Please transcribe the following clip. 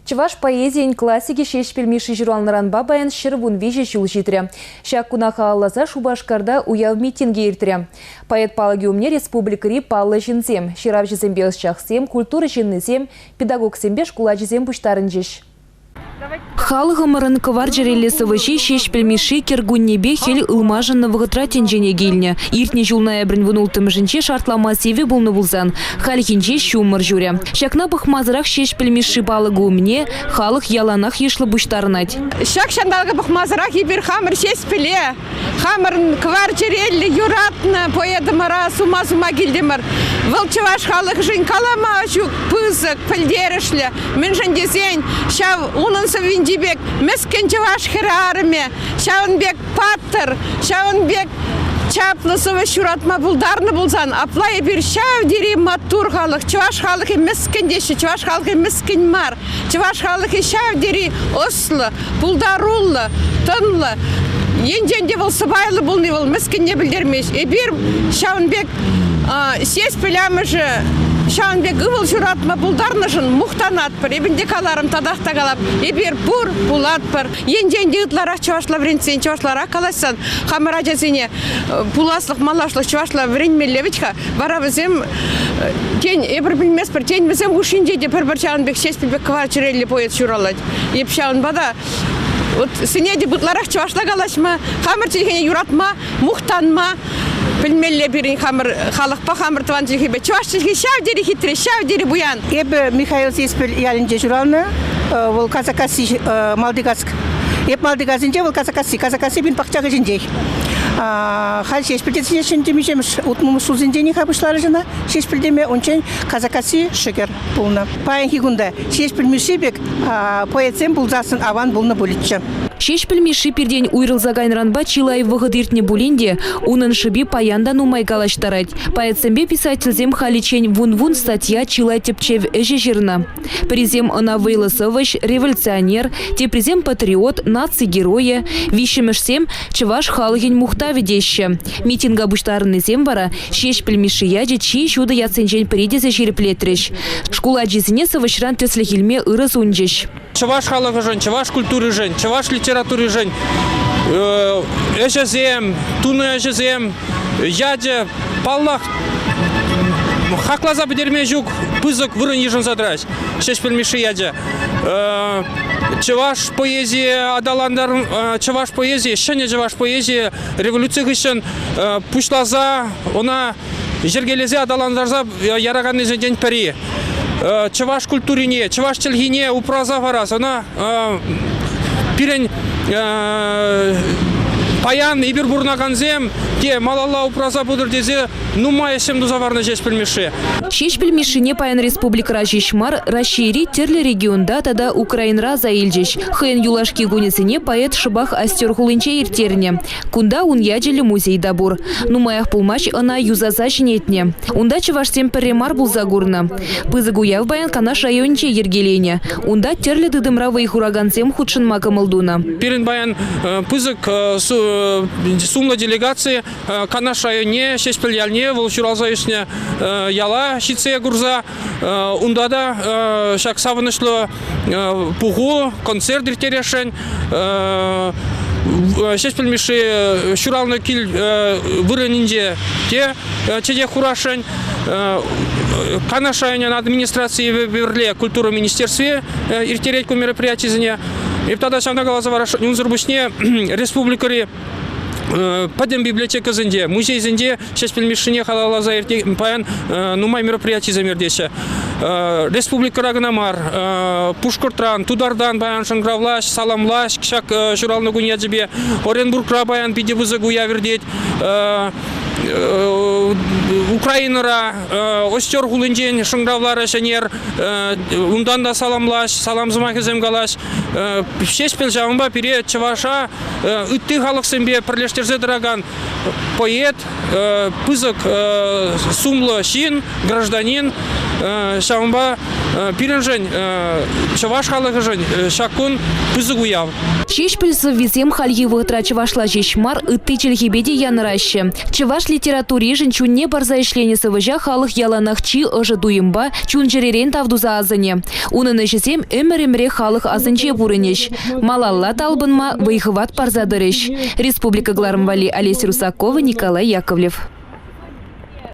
Чываш поэзиян классики шешпелмеші журналларан бабаян шырвун вежі жул житірі. Шак кунаха аллаза Шубашкарда уяв митинге иртірі. Поэт палаги умне республикари паллы жинзем, ширав жизембе шахсем, культура жиннызем, педагог сембе шкула жизем пуштарын жиш. Халығымырын кывар жерелі сывыжи шешпелмеші кергуннебе хел ылмажынны вғытратен жене геліне. Иртне жулная брін вұнултым жінче шартлама севе болны бұлзан. Халхинче шумыр жүре. Шакна бұқмазырақ шешпелмеші балығы умне, халық яланақ ешлі бұштарынат. Шак шандалғы бұқмазырақ ебір хамыр шеспеле. Хамырын кывар жерелі юратны поедымыра сума-сума келдемір. Вылчываш халық жын калама жүк пызык пілдерішлі. Мен жындезен шав унын Виндибек, мескен чаваш херарме, шаунбек паттер, шаунбек чаплысывы шуратма булдарны булзан, аплай бир шав дери матур халық, чаваш халықы мескен деші, чаваш халықы мескен мар, чаваш халықы шав дери ослы, булдарулы, тынлы, енденде бұл сыбайлы бұлны бұл мескен не білдермеш. Бир шаунбек сес пілямыжы, Шаунбек ывыл журатма булдарнышын мухтанат пыр, ебінде каларым тадақта қалап, ебір бұр булат пыр. Енденде ұтларақ чавашла вренцен, чавашлара каласан, хамыра жазыне буласлық, малашлық чавашла вренмелевичка, бара бізем, тен, ебір білмес пыр, тен бізем ушинде де пір-бір Шаунбек шеспілбек квар чирелі поет журалад. Еп Шаунбада, сынеде бұтларақ чавашла калашма, хамыр чекене юратма, мухтанма, Білмелі бірін халықпа хамыр туан жекебе. Чувашчылығы шав дері хитре, шав дері буян. Ебі Михаил Зеспіл ялінже журалны, ол Казакаси Малдыгаск. Еб Малдыгазынже ол Казакаси бін пақчағы жіндей. Хал шешпілдесіне шындемешеміш, ұтмымы сузындені қабышлары жына, шешпілдеме ончен Казакаси шекер бұлны. Паян хигунда шешпілмеші бек поэтсен бұлзасын аван бұлны бұлітші. Шешпелмеші перден уйрылзагайнранба чилай вғыдыртне булинде, унын шыби паяндан умай галаштарать. Поэтсембе писательзем халичень вун-вун статья чилай тепчев эже жирна. Призем она вейлысовыш, революционер, тепризем патриот, наци-героя, вишемешсем чеваш халыгень мухта ведеще. Митинга буштарны зем бара, шешпелмеші яджи чи шуды яценжен передезе жереплетреш. Шкула джизіне савышран теслехильме ырыз унджеш. Чеваш халығы жын, чеваш культуры жын, чеваш литературы жын, эжезем, туны эжезем, яде, паллах, хаклаза бідерме жүк, пызык вырын ежін задраш, шешпелмеші яде. Чеваш поэзия адаландар, чеваш поэзия, шәне чеваш поэзия, революция гышын, пушлаза, она жергелезе адаландарза ярағаны женден пәрі. Чеваш культурине, чеваш телгине упраза вараз, она пирен паян ибір бурнаганзем, те малалла упраза будыр дезе, нума есем дузаварны шешпелмеші. Шешпелмешіне паян республикара жешмар, расшири терлі регионда тада Украинра заилжеш. Хын юлашки гунесіне поэт шыбах астер хулынче иртерне. Кунда ун яджелі музей дабур. Нумаях пулмаш ана юзаза жинетне. Унда чевашсем перемар был загурна. Пызыгу яв баян канаш районче ергелене. Унда терлі дыдымравы и хураганцем худшын макамылдуна. Перен баян пызык сумла делегации канаш районе шешпел ялне волчуралза ешне яла шице гурза ундада шак савынышлы пугу концерт иртерешен шешпелмеші шуралны кил вырынинде те чеде хурашен канаш районен администрации верле культура министерстве иртеретку мероприятизіне. И тогда шамна глаза вараш нюнзырбушне республикари падем библиотека зенде, музей зенде, шешпелмешіне халала заирте паян нумай мероприятий замердеше. Республика Рагнамар, Пушкортран, Тудардан баян шангравлаш, саламлаш, кшак журалны гуньяджибе, Оренбургра баян пидебызы гуя вердеть. Украинара остер гулынден шыңдавлары женер ундан да саламлаш, салам зымахызем галаш. Шешпел жауынба пере чеваша үтті халық сэмбе пірлештерзе дыраган поэт, пызык сумлы шин, гражданин шауынба пиренжен чеваш халығы жын шакун пызык уяв. Шешпелсі визем хальевы трачевашла жешмар үтті челхебеде яныращы. Чеваш Пусть литературе жінчунне барза ішленесі вожа халық яланақчи ожидуымба чунжеререн тавдуза азыне. Унын ішесем өмір-өміре халық азынче бурынеш. Малалла талбынма выйхыват парзадырыш. Республика Глармвали, Олеся Русакова, Николай Яковлев.